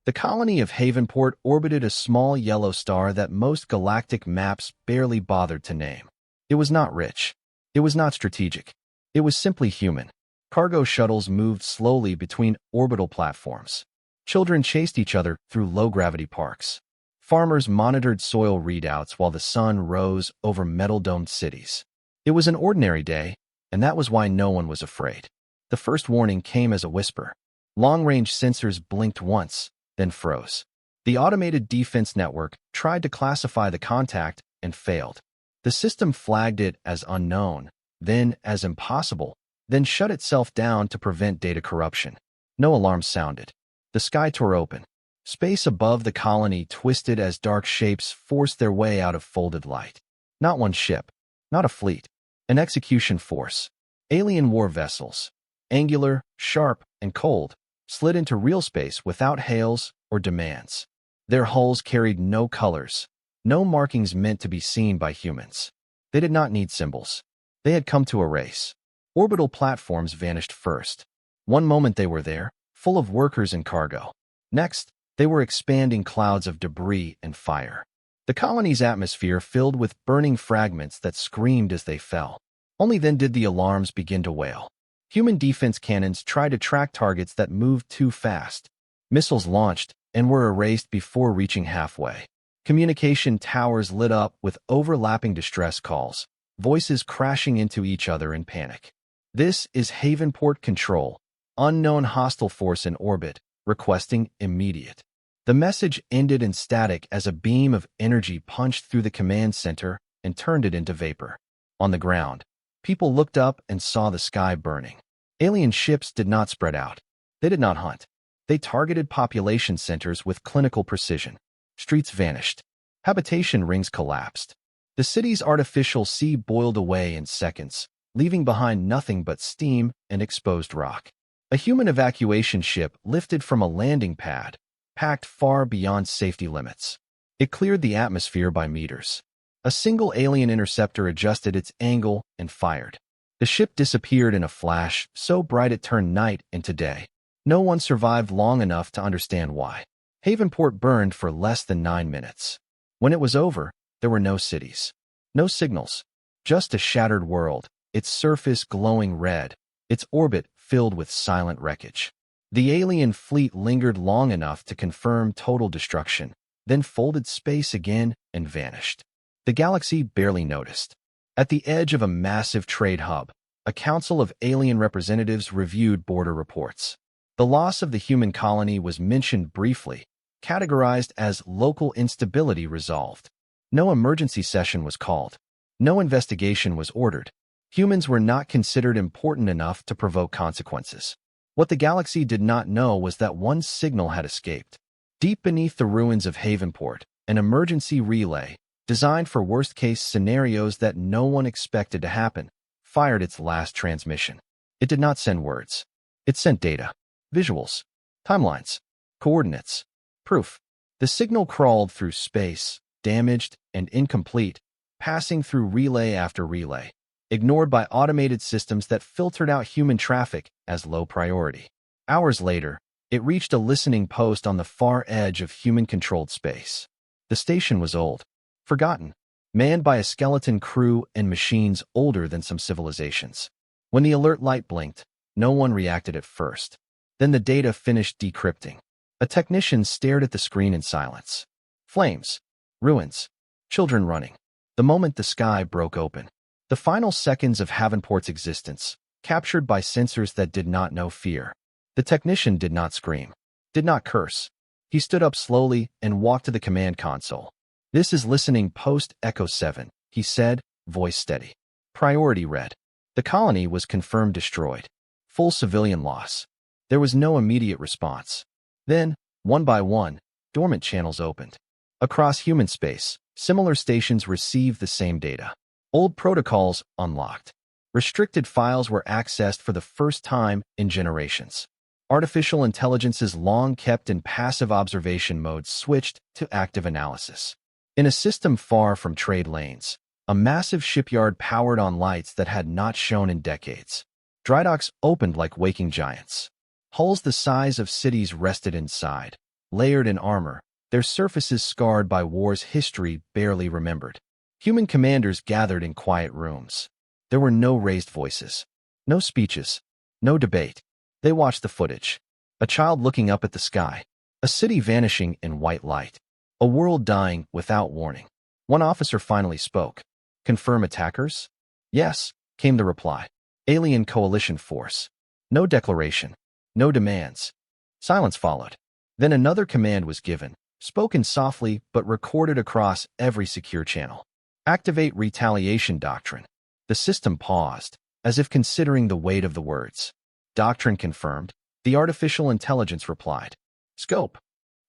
The colony of Havenport orbited a small yellow star that most galactic maps barely bothered to name. It was not rich. It was not strategic. It was simply human. Cargo shuttles moved slowly between orbital platforms. Children chased each other through low-gravity parks. Farmers monitored soil readouts while the sun rose over metal-domed cities. It was an ordinary day, and that was why no one was afraid. The first warning came as a whisper. Long-range sensors blinked once, then froze. The automated defense network tried to classify the contact and failed. The system flagged it as unknown, then as impossible, then shut itself down to prevent data corruption. No alarm sounded. The sky tore open. Space above the colony twisted as dark shapes forced their way out of folded light. Not one ship, not a fleet, an execution force. Alien war vessels, angular, sharp, and cold, slid into real space without hails or demands. Their hulls carried no colors, no markings meant to be seen by humans. They did not need symbols. They had come to erase. Orbital platforms vanished first. One moment they were there, full of workers and cargo. Next, they were expanding clouds of debris and fire. The colony's atmosphere filled with burning fragments that screamed as they fell. Only then did the alarms begin to wail. Human defense cannons tried to track targets that moved too fast. Missiles launched and were erased before reaching halfway. Communication towers lit up with overlapping distress calls, voices crashing into each other in panic. This is Havenport Control, unknown hostile force in orbit, requesting immediate. The message ended in static as a beam of energy punched through the command center and turned it into vapor. On the ground, people looked up and saw the sky burning. Alien ships did not spread out. They did not hunt. They targeted population centers with clinical precision. Streets vanished. Habitation rings collapsed. The city's artificial sea boiled away in seconds, leaving behind nothing but steam and exposed rock. A human evacuation ship lifted from a landing pad, packed far beyond safety limits. It cleared the atmosphere by meters. A single alien interceptor adjusted its angle and fired. The ship disappeared in a flash, so bright it turned night into day. No one survived long enough to understand why. Havenport burned for less than 9 minutes. When it was over, there were no cities, no signals, just a shattered world, its surface glowing red, its orbit filled with silent wreckage. The alien fleet lingered long enough to confirm total destruction, then folded space again and vanished. The galaxy barely noticed. At the edge of a massive trade hub, a council of alien representatives reviewed border reports. The loss of the human colony was mentioned briefly, categorized as local instability resolved. No emergency session was called. No investigation was ordered. Humans were not considered important enough to provoke consequences. What the galaxy did not know was that one signal had escaped. Deep beneath the ruins of Havenport, an emergency relay, designed for worst-case scenarios that no one expected to happen, fired its last transmission. It did not send words. It sent data, visuals, timelines, coordinates, proof. The signal crawled through space, damaged and incomplete, passing through relay after relay, ignored by automated systems that filtered out human traffic as low priority. Hours later, it reached a listening post on the far edge of human-controlled space. The station was old, forgotten, manned by a skeleton crew and machines older than some civilizations. When the alert light blinked, no one reacted at first. Then the data finished decrypting. A technician stared at the screen in silence. Flames, ruins, children running. The moment the sky broke open. The final seconds of Havenport's existence, captured by sensors that did not know fear. The technician did not scream, did not curse. He stood up slowly and walked to the command console. "This is listening post Echo 7, he said, voice steady. Priority red. The colony was confirmed destroyed. Full civilian loss. There was no immediate response. Then, one by one, dormant channels opened. Across human space, similar stations received the same data. Old protocols unlocked. Restricted files were accessed for the first time in generations. Artificial intelligences long kept in passive observation mode switched to active analysis. In a system far from trade lanes, a massive shipyard powered on lights that had not shone in decades. Dry docks opened like waking giants. Hulls the size of cities rested inside. layered in armor, their surfaces scarred by wars history barely remembered. Human commanders gathered in quiet rooms. There were no raised voices, no speeches, no debate. They watched the footage. A child looking up at the sky, a city vanishing in white light, a world dying without warning. One officer finally spoke. "Confirm attackers?" "Yes," came the reply. "Alien coalition force." No declaration, no demands. Silence followed. Then another command was given, spoken softly but recorded across every secure channel. "Activate retaliation doctrine." The system paused, as if considering the weight of the words. "Doctrine confirmed," the artificial intelligence replied. "Scope."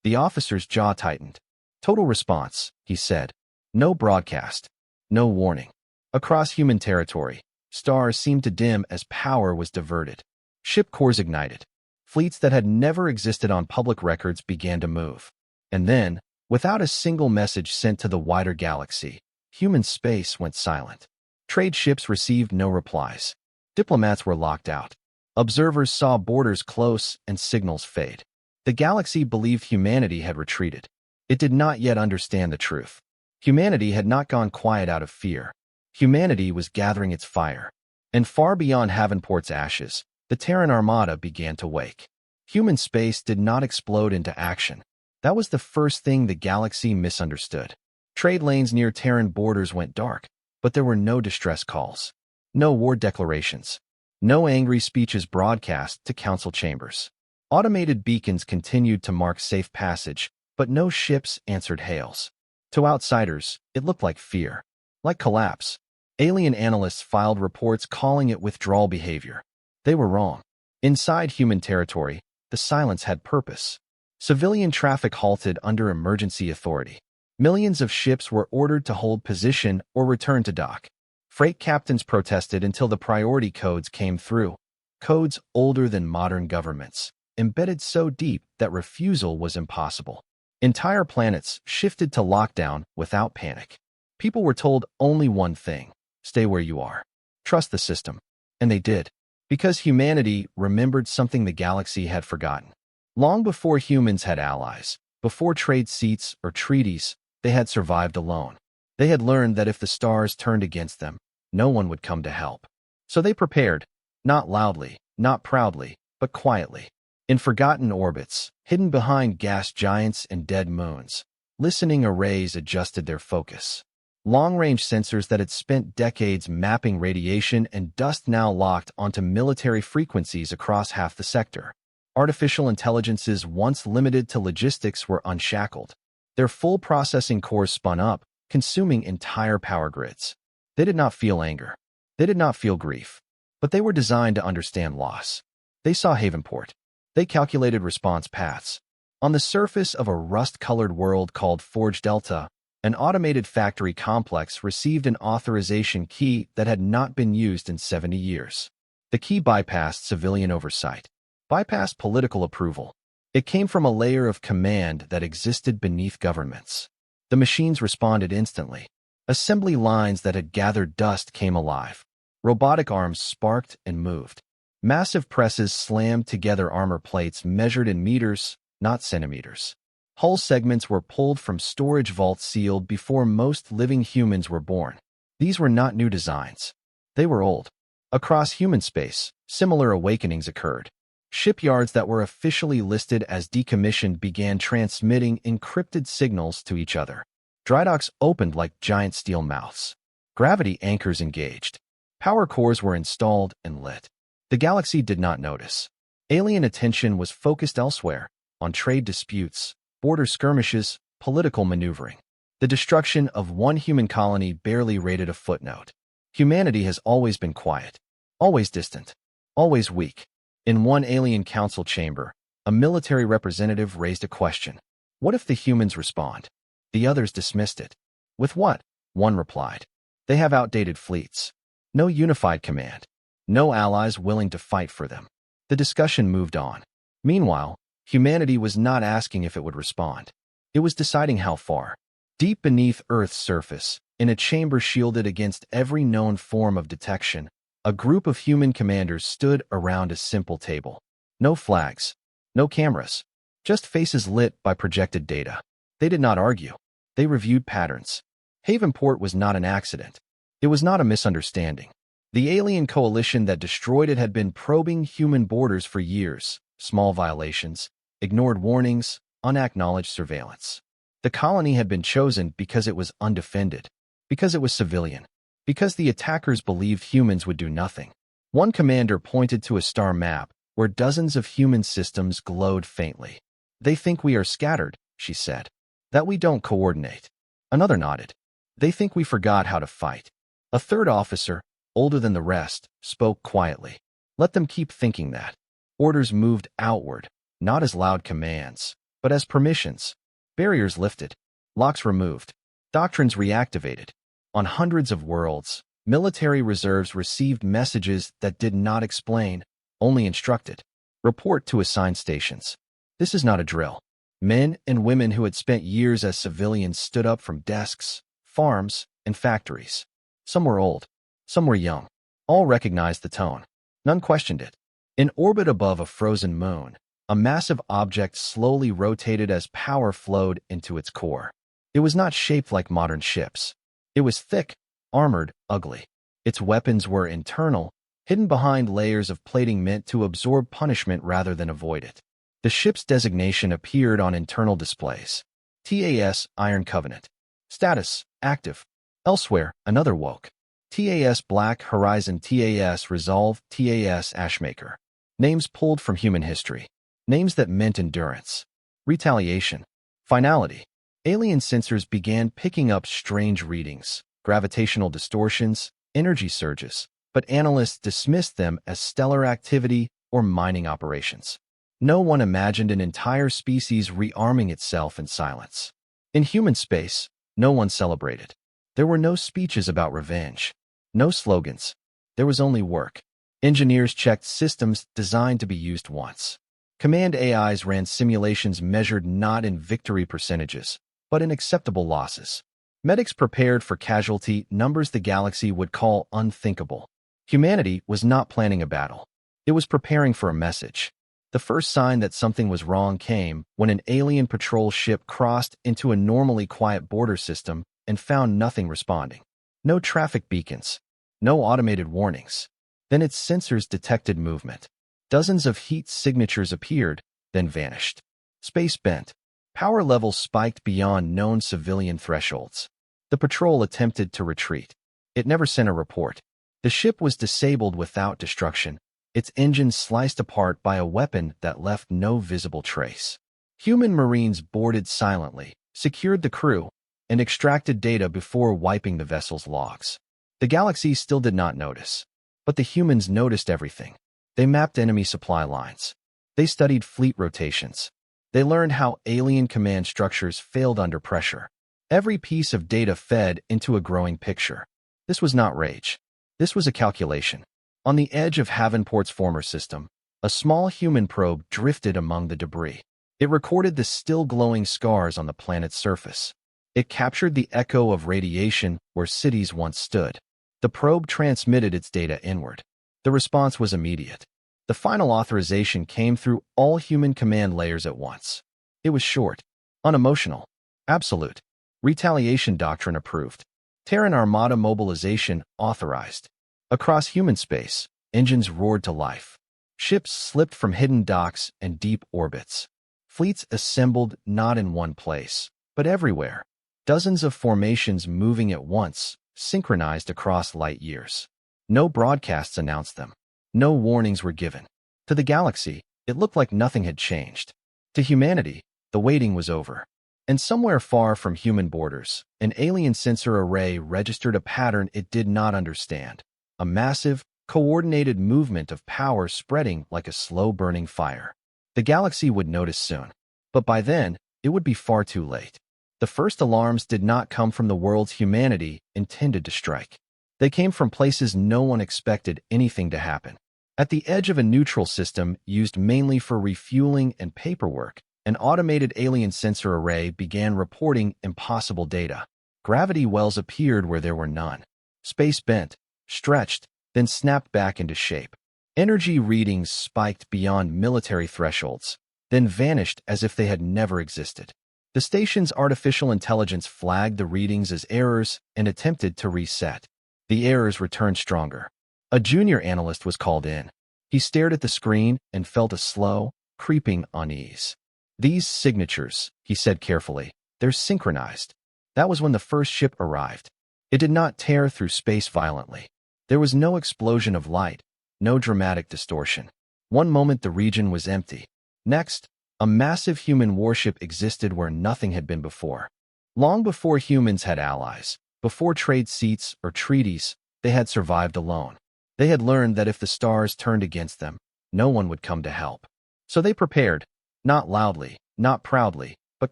The officer's jaw tightened. "Total response," he said. No broadcast, no warning. Across human territory, stars seemed to dim as power was diverted. Ship cores ignited. Fleets that had never existed on public records began to move. And then, without a single message sent to the wider galaxy, human space went silent. Trade ships received no replies. Diplomats were locked out. Observers saw borders close and signals fade. The galaxy believed humanity had retreated. It did not yet understand the truth. Humanity had not gone quiet out of fear. Humanity was gathering its fire. And far beyond Havenport's ashes, the Terran Armada began to wake. Human space did not explode into action. That was the first thing the galaxy misunderstood. Trade lanes near Terran borders went dark, but there were no distress calls, no war declarations, no angry speeches broadcast to council chambers. Automated beacons continued to mark safe passage, but no ships answered hails. To outsiders, it looked like fear, like collapse. Alien analysts filed reports calling it withdrawal behavior. They were wrong. Inside human territory, the silence had purpose. Civilian traffic halted under emergency authority. Millions of ships were ordered to hold position or return to dock. Freight captains protested until the priority codes came through. Codes older than modern governments, embedded so deep that refusal was impossible. Entire planets shifted to lockdown without panic. People were told only one thing: stay where you are. Trust the system. And they did. Because humanity remembered something the galaxy had forgotten. Long before humans had allies, before trade seats or treaties, they had survived alone. They had learned that if the stars turned against them, no one would come to help. So they prepared, not loudly, not proudly, but quietly. In forgotten orbits, hidden behind gas giants and dead moons, listening arrays adjusted their focus. Long-range sensors that had spent decades mapping radiation and dust now locked onto military frequencies across half the sector. Artificial intelligences once limited to logistics were unshackled. Their full processing cores spun up, consuming entire power grids. They did not feel anger. They did not feel grief. But they were designed to understand loss. They saw Havenport. They calculated response paths. On the surface of a rust-colored world called Forge Delta, an automated factory complex received an authorization key that had not been used in 70 years. The key bypassed civilian oversight, bypassed political approval. It came from a layer of command that existed beneath governments. The machines responded instantly. Assembly lines that had gathered dust came alive. Robotic arms sparked and moved. Massive presses slammed together armor plates measured in meters, not centimeters. Hull segments were pulled from storage vaults sealed before most living humans were born. These were not new designs. They were old. Across human space, similar awakenings occurred. Shipyards that were officially listed as decommissioned began transmitting encrypted signals to each other. Drydocks opened like giant steel mouths. Gravity anchors engaged. Power cores were installed and lit. The galaxy did not notice. Alien attention was focused elsewhere, on trade disputes, border skirmishes, political maneuvering. The destruction of one human colony barely rated a footnote. Humanity has always been quiet, always distant, always weak. In one alien council chamber, a military representative raised a question. What if the humans respond? The others dismissed it. With what? One replied. They have outdated fleets. No unified command. No allies willing to fight for them. The discussion moved on. Meanwhile, humanity was not asking if it would respond. It was deciding how far. Deep beneath Earth's surface, in a chamber shielded against every known form of detection, a group of human commanders stood around a simple table. No flags. No cameras. just faces lit by projected data. They did not argue. They reviewed patterns. Havenport was not an accident. It was not a misunderstanding. The alien coalition that destroyed it had been probing human borders for years. Small violations, ignored warnings, unacknowledged surveillance. The colony had been chosen because it was undefended, because it was civilian, because the attackers believed humans would do nothing. One commander pointed to a star map where dozens of human systems glowed faintly. "They think we are scattered," she said, "that we don't coordinate." Another nodded. "They think we forgot how to fight." A third officer, older than the rest, spoke quietly. "Let them keep thinking that." Orders moved outward, not as loud commands, but as permissions. Barriers lifted, locks removed, doctrines reactivated. On hundreds of worlds, military reserves received messages that did not explain, only instructed. Report to assigned stations. This is not a drill. Men and women who had spent years as civilians stood up from desks, farms, and factories. Some were old, some were young. All recognized the tone. None questioned it. In orbit above a frozen moon, a massive object slowly rotated as power flowed into its core. It was not shaped like modern ships. It was thick, armored, ugly. Its weapons were internal, hidden behind layers of plating meant to absorb punishment rather than avoid it. The ship's designation appeared on internal displays. TAS Iron Covenant. Status, active. Elsewhere, another woke. TAS Black Horizon, TAS Resolve, TAS Ashmaker. Names pulled from human history. Names that meant endurance. Retaliation. Finality. Alien sensors began picking up strange readings, gravitational distortions, energy surges, but analysts dismissed them as stellar activity or mining operations. No one imagined an entire species rearming itself in silence. In human space, no one celebrated. There were no speeches about revenge. No slogans. There was only work. Engineers checked systems designed to be used once. Command AIs ran simulations measured not in victory percentages, but in acceptable losses. Medics prepared for casualty numbers the galaxy would call unthinkable. Humanity was not planning a battle. It was preparing for a message. The first sign that something was wrong came when an alien patrol ship crossed into a normally quiet border system and found nothing responding. No traffic beacons. No automated warnings. Then its sensors detected movement. Dozens of heat signatures appeared, then vanished. Space bent. Power levels spiked beyond known civilian thresholds. The patrol attempted to retreat. It never sent a report. The ship was disabled without destruction, its engines sliced apart by a weapon that left no visible trace. Human Marines boarded silently, secured the crew, and extracted data before wiping the vessel's logs. The galaxy still did not notice, but the humans noticed everything. They mapped enemy supply lines. They studied fleet rotations. They learned how alien command structures failed under pressure. Every piece of data fed into a growing picture. This was not rage. This was a calculation. On the edge of Havenport's former system, a small human probe drifted among the debris. It recorded the still glowing scars on the planet's surface. It captured the echo of radiation where cities once stood. The probe transmitted its data inward. The response was immediate. The final authorization came through all human command layers at once. It was short, unemotional, absolute. Retaliation doctrine approved. Terran Armada mobilization authorized. Across human space, engines roared to life. Ships slipped from hidden docks and deep orbits. Fleets assembled not in one place, but everywhere. Dozens of formations moving at once, synchronized across light years. No broadcasts announced them. No warnings were given. To the galaxy, it looked like nothing had changed. To humanity, the waiting was over. And somewhere far from human borders, an alien sensor array registered a pattern it did not understand. A massive, coordinated movement of power spreading like a slow-burning fire. The galaxy would notice soon. But by then, it would be far too late. The first alarms did not come from the world's humanity intended to strike. They came from places no one expected anything to happen. At the edge of a neutral system used mainly for refueling and paperwork, an automated alien sensor array began reporting impossible data. Gravity wells appeared where there were none. Space bent, stretched, then snapped back into shape. Energy readings spiked beyond military thresholds. then vanished as if they had never existed. The station's artificial intelligence flagged the readings as errors and attempted to reset. The errors returned stronger. A junior analyst was called in. He stared at the screen and felt a slow, creeping unease. "These signatures," he said carefully, "they're synchronized." That was when the first ship arrived. It did not tear through space violently. There was no explosion of light, no dramatic distortion. One moment the region was empty. Next, a massive human warship existed where nothing had been before. Long before humans had allies, before trade seats or treaties, they had survived alone. They had learned that if the stars turned against them, no one would come to help. So they prepared, not loudly, not proudly, but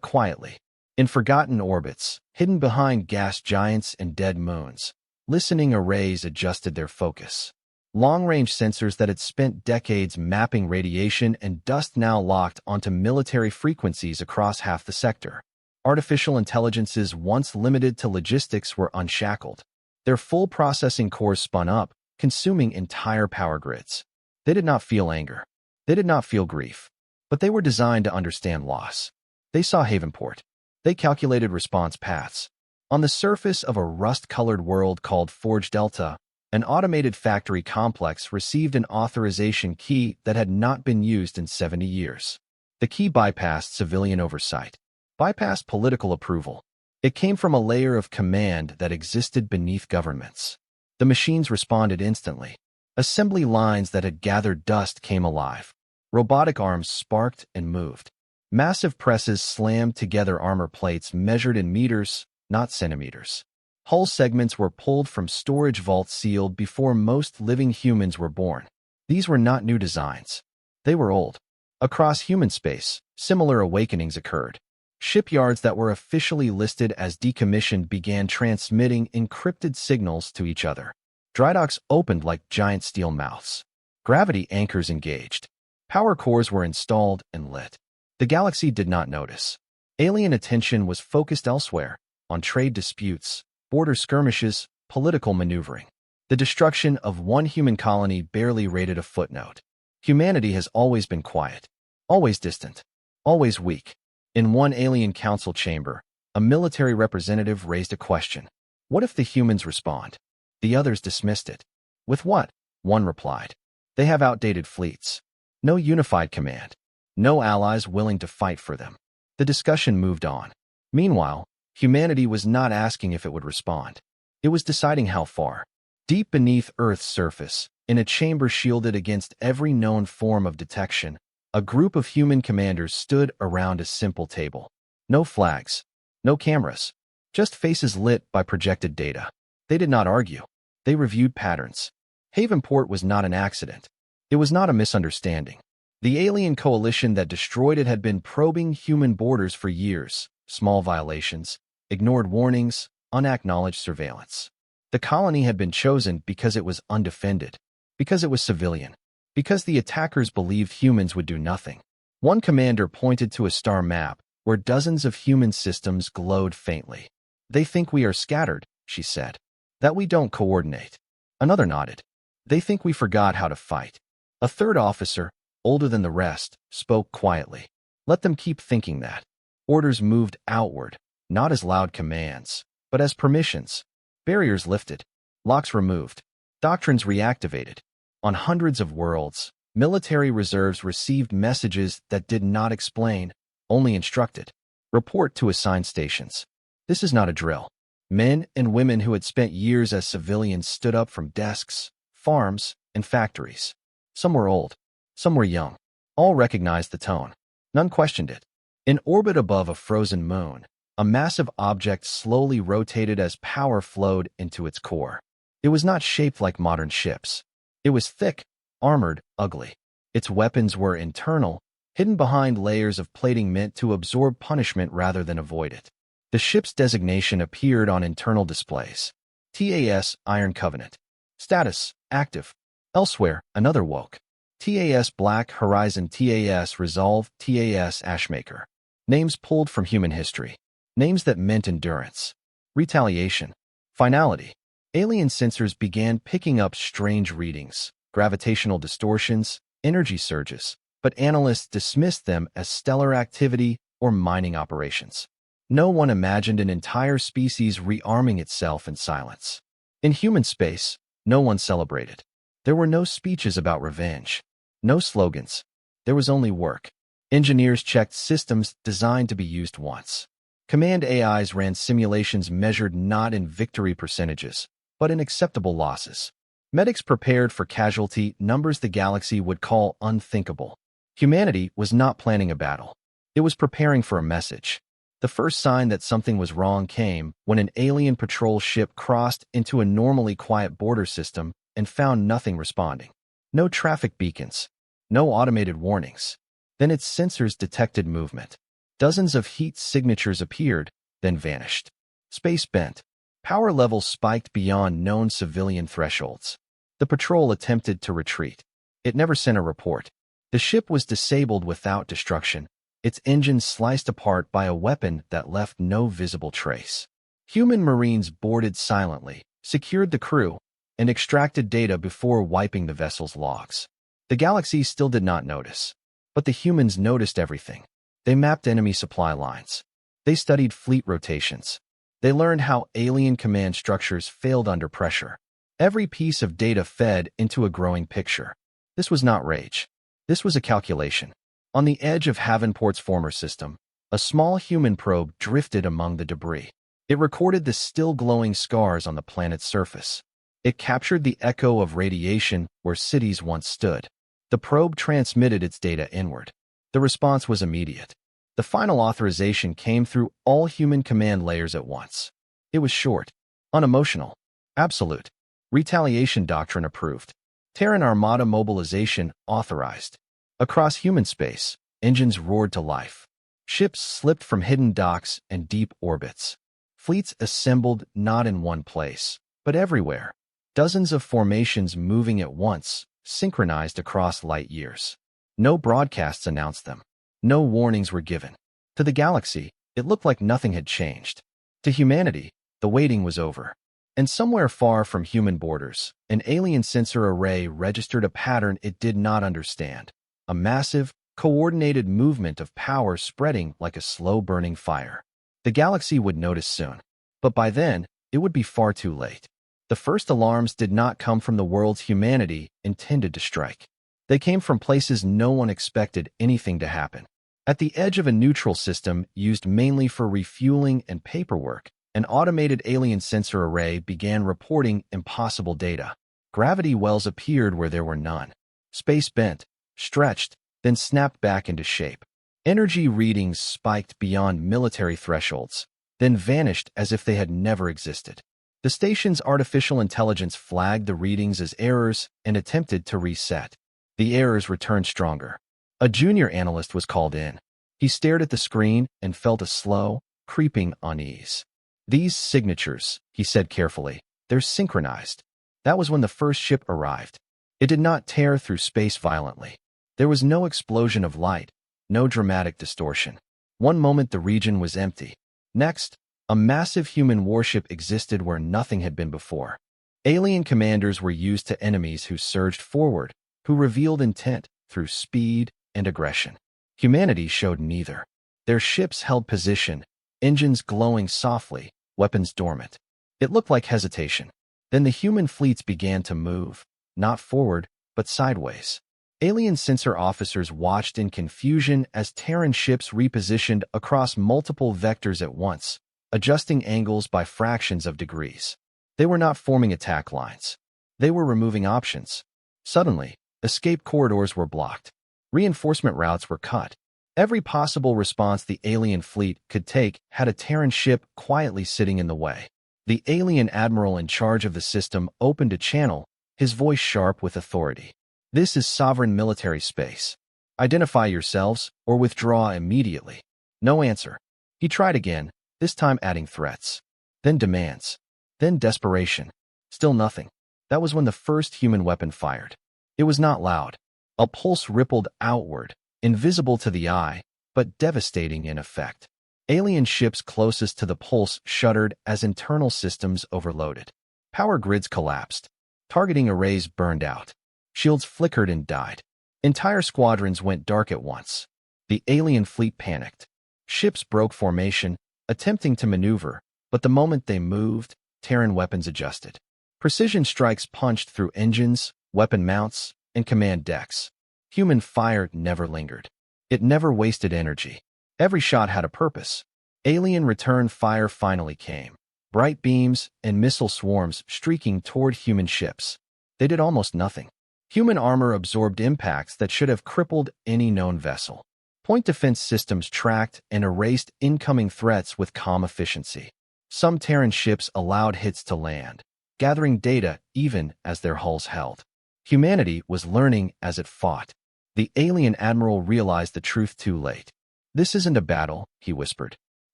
quietly. In forgotten orbits, hidden behind gas giants and dead moons, listening arrays adjusted their focus. Long-range sensors that had spent decades mapping radiation and dust now locked onto military frequencies across half the sector. Artificial intelligences once limited to logistics were unshackled. Their full processing cores spun up, consuming entire power grids. They did not feel anger. They did not feel grief. But they were designed to understand loss. They saw Havenport. They calculated response paths. On the surface of a rust-colored world called Forge Delta, an automated factory complex received an authorization key that had not been used in 70 years. The key bypassed civilian oversight, bypassed political approval. It came from a layer of command that existed beneath governments. The machines responded instantly. Assembly lines that had gathered dust came alive. Robotic arms sparked and moved. Massive presses slammed together armor plates measured in meters, not centimeters. Hull segments were pulled from storage vaults sealed before most living humans were born. These were not new designs. They were old. Across human space, similar awakenings occurred. Shipyards that were officially listed as decommissioned began transmitting encrypted signals to each other. Drydocks opened like giant steel mouths. Gravity anchors engaged. Power cores were installed and lit. The galaxy did not notice. Alien attention was focused elsewhere, on trade disputes, border skirmishes, political maneuvering. The destruction of one human colony barely rated a footnote. Humanity has always been quiet, always distant, always weak. In one alien council chamber, a military representative raised a question. What if the humans respond? The others dismissed it. With what? One replied. They have outdated fleets. No unified command. No allies willing to fight for them. The discussion moved on. Meanwhile, humanity was not asking if it would respond. It was deciding how far. Deep beneath Earth's surface, in a chamber shielded against every known form of detection, a group of human commanders stood around a simple table. No flags. No cameras. Just faces lit by projected data. They did not argue. They reviewed patterns. Havenport was not an accident. It was not a misunderstanding. The alien coalition that destroyed it had been probing human borders for years. Small violations, ignored warnings, unacknowledged surveillance. The colony had been chosen because it was undefended, because it was civilian, because the attackers believed humans would do nothing. One commander pointed to a star map where dozens of human systems glowed faintly. They think we are scattered, she said, that we don't coordinate. Another nodded. They think we forgot how to fight. A third officer, older than the rest, spoke quietly. Let them keep thinking that. Orders moved outward, not as loud commands, but as permissions. Barriers lifted. Locks removed. Doctrines reactivated. On hundreds of worlds, military reserves received messages that did not explain, only instructed. Report to assigned stations. This is not a drill. Men and women who had spent years as civilians stood up from desks, farms, and factories. Some were old. Some were young. All recognized the tone. None questioned it. In orbit above a frozen moon, a massive object slowly rotated as power flowed into its core. It was not shaped like modern ships. It was thick, armored, ugly. Its weapons were internal, hidden behind layers of plating meant to absorb punishment rather than avoid it. The ship's designation appeared on internal displays. TAS Iron Covenant. Status, active. Elsewhere, another woke. TAS Black Horizon, TAS Resolve, TAS Ashmaker. Names pulled from human history. Names that meant endurance. Retaliation. Finality. Alien sensors began picking up strange readings, gravitational distortions, energy surges. but analysts dismissed them as stellar activity or mining operations. No one imagined an entire species rearming itself in silence. In human space, no one celebrated. There were no speeches about revenge, no slogans. There was only work. Engineers checked systems designed to be used once. Command AIs ran simulations measured not in victory percentages, but in acceptable losses. Medics prepared for casualty numbers the galaxy would call unthinkable. Humanity was not planning a battle. It was preparing for a message. The first sign that something was wrong came when an alien patrol ship crossed into a normally quiet border system and found nothing responding. No traffic beacons. No automated warnings. Then its sensors detected movement. Dozens of heat signatures appeared, then vanished. Space bent. Power levels spiked beyond known civilian thresholds. The patrol attempted to retreat. It never sent a report. The ship was disabled without destruction, its engines sliced apart by a weapon that left no visible trace. Human Marines boarded silently, secured the crew, and extracted data before wiping the vessel's logs. The galaxy still did not notice, but the humans noticed everything. They mapped enemy supply lines. They studied fleet rotations. They learned how alien command structures failed under pressure. Every piece of data fed into a growing picture. This was not rage. This was a calculation. On the edge of Havenport's former system, a small human probe drifted among the debris. It recorded the still glowing scars on the planet's surface. It captured the echo of radiation where cities once stood. The probe transmitted its data inward. The response was immediate. The final authorization came through all human command layers at once. It was short, unemotional, absolute. Retaliation doctrine approved. Terran Armada mobilization authorized. Across human space, engines roared to life. Ships slipped from hidden docks and deep orbits. Fleets assembled not in one place, but everywhere. Dozens of formations moving at once, synchronized across light years. No broadcasts announced them. No warnings were given. To the galaxy, it looked like nothing had changed. To humanity, the waiting was over. And somewhere far from human borders, an alien sensor array registered a pattern it did not understand. A massive, coordinated movement of power spreading like a slow-burning fire. The galaxy would notice soon. But by then, it would be far too late. The first alarms did not come from the world's humanity intended to strike. They came from places no one expected anything to happen. At the edge of a neutral system used mainly for refueling and paperwork, an automated alien sensor array began reporting impossible data. Gravity wells appeared where there were none. Space bent, stretched, then snapped back into shape. Energy readings spiked beyond military thresholds, then vanished as if they had never existed. The station's artificial intelligence flagged the readings as errors and attempted to reset. The errors returned stronger. A junior analyst was called in. He stared at the screen and felt a slow, creeping unease. "These signatures," he said carefully, "they're synchronized." That was when the first ship arrived. It did not tear through space violently. There was no explosion of light, no dramatic distortion. One moment the region was empty. Next, a massive human warship existed where nothing had been before. Alien commanders were used to enemies who surged forward, who revealed intent through speed and aggression. Humanity showed neither. Their ships held position, engines glowing softly, weapons dormant. It looked like hesitation. Then the human fleets began to move, not forward, but sideways. Alien sensor officers watched in confusion as Terran ships repositioned across multiple vectors at once, adjusting angles by fractions of degrees. They were not forming attack lines. They were removing options. Suddenly, escape corridors were blocked. Reinforcement routes were cut. Every possible response the alien fleet could take had a Terran ship quietly sitting in the way. The alien admiral in charge of the system opened a channel, his voice sharp with authority. "This is sovereign military space. Identify yourselves or withdraw immediately." No answer. He tried again, this time adding threats. Then demands. Then desperation. Still nothing. That was when the first human weapon fired. It was not loud. A pulse rippled outward, invisible to the eye, but devastating in effect. Alien ships closest to the pulse shuddered as internal systems overloaded. Power grids collapsed. Targeting arrays burned out. Shields flickered and died. Entire squadrons went dark at once. The alien fleet panicked. Ships broke formation, attempting to maneuver, but the moment they moved, Terran weapons adjusted. Precision strikes punched through engines, weapon mounts, and command decks. Human fire never lingered. It never wasted energy. Every shot had a purpose. Alien return fire finally came. Bright beams and missile swarms streaking toward human ships. They did almost nothing. Human armor absorbed impacts that should have crippled any known vessel. Point defense systems tracked and erased incoming threats with calm efficiency. Some Terran ships allowed hits to land, gathering data even as their hulls held. Humanity was learning as it fought. The alien admiral realized the truth too late. "This isn't a battle," he whispered.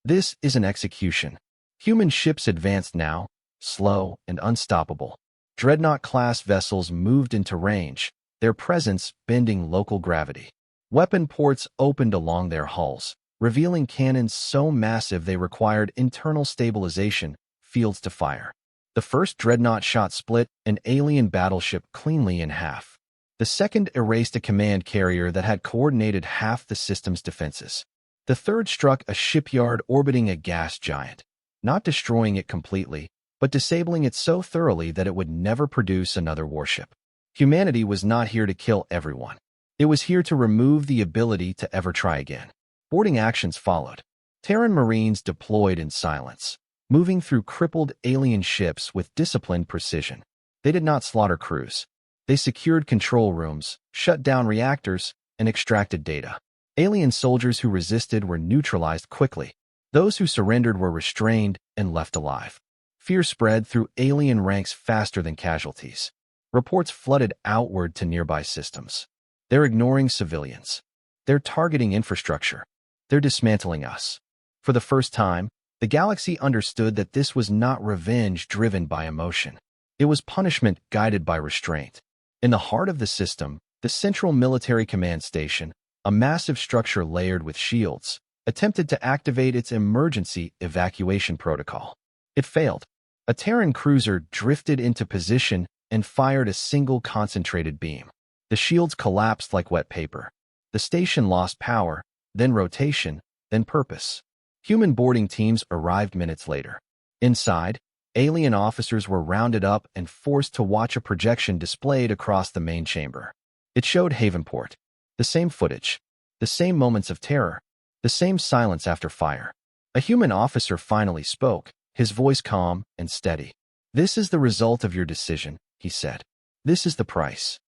"This is an execution." Human ships advanced now, slow and unstoppable. Dreadnought-class vessels moved into range, their presence bending local gravity. Weapon ports opened along their hulls, revealing cannons so massive they required internal stabilization, fields to fire. The first dreadnought shot split an alien battleship cleanly in half. The second erased a command carrier that had coordinated half the system's defenses. The third struck a shipyard orbiting a gas giant, not destroying it completely, but disabling it so thoroughly that it would never produce another warship. Humanity was not here to kill everyone. It was here to remove the ability to ever try again. Boarding actions followed. Terran Marines deployed in silence, moving through crippled alien ships with disciplined precision. They did not slaughter crews. They secured control rooms, shut down reactors, and extracted data. Alien soldiers who resisted were neutralized quickly. Those who surrendered were restrained and left alive. Fear spread through alien ranks faster than casualties. Reports flooded outward to nearby systems. They're ignoring civilians. They're targeting infrastructure. They're dismantling us. For the first time, the galaxy understood that this was not revenge driven by emotion. It was punishment guided by restraint. In the heart of the system, the Central Military Command Station, a massive structure layered with shields, attempted to activate its emergency evacuation protocol. It failed. A Terran cruiser drifted into position and fired a single concentrated beam. The shields collapsed like wet paper. The station lost power, then rotation, then purpose. Human boarding teams arrived minutes later. Inside, alien officers were rounded up and forced to watch a projection displayed across the main chamber. It showed Havenport. The same footage. The same moments of terror. The same silence after fire. A human officer finally spoke, his voice calm and steady. "This is the result of your decision," he said. "This is the price."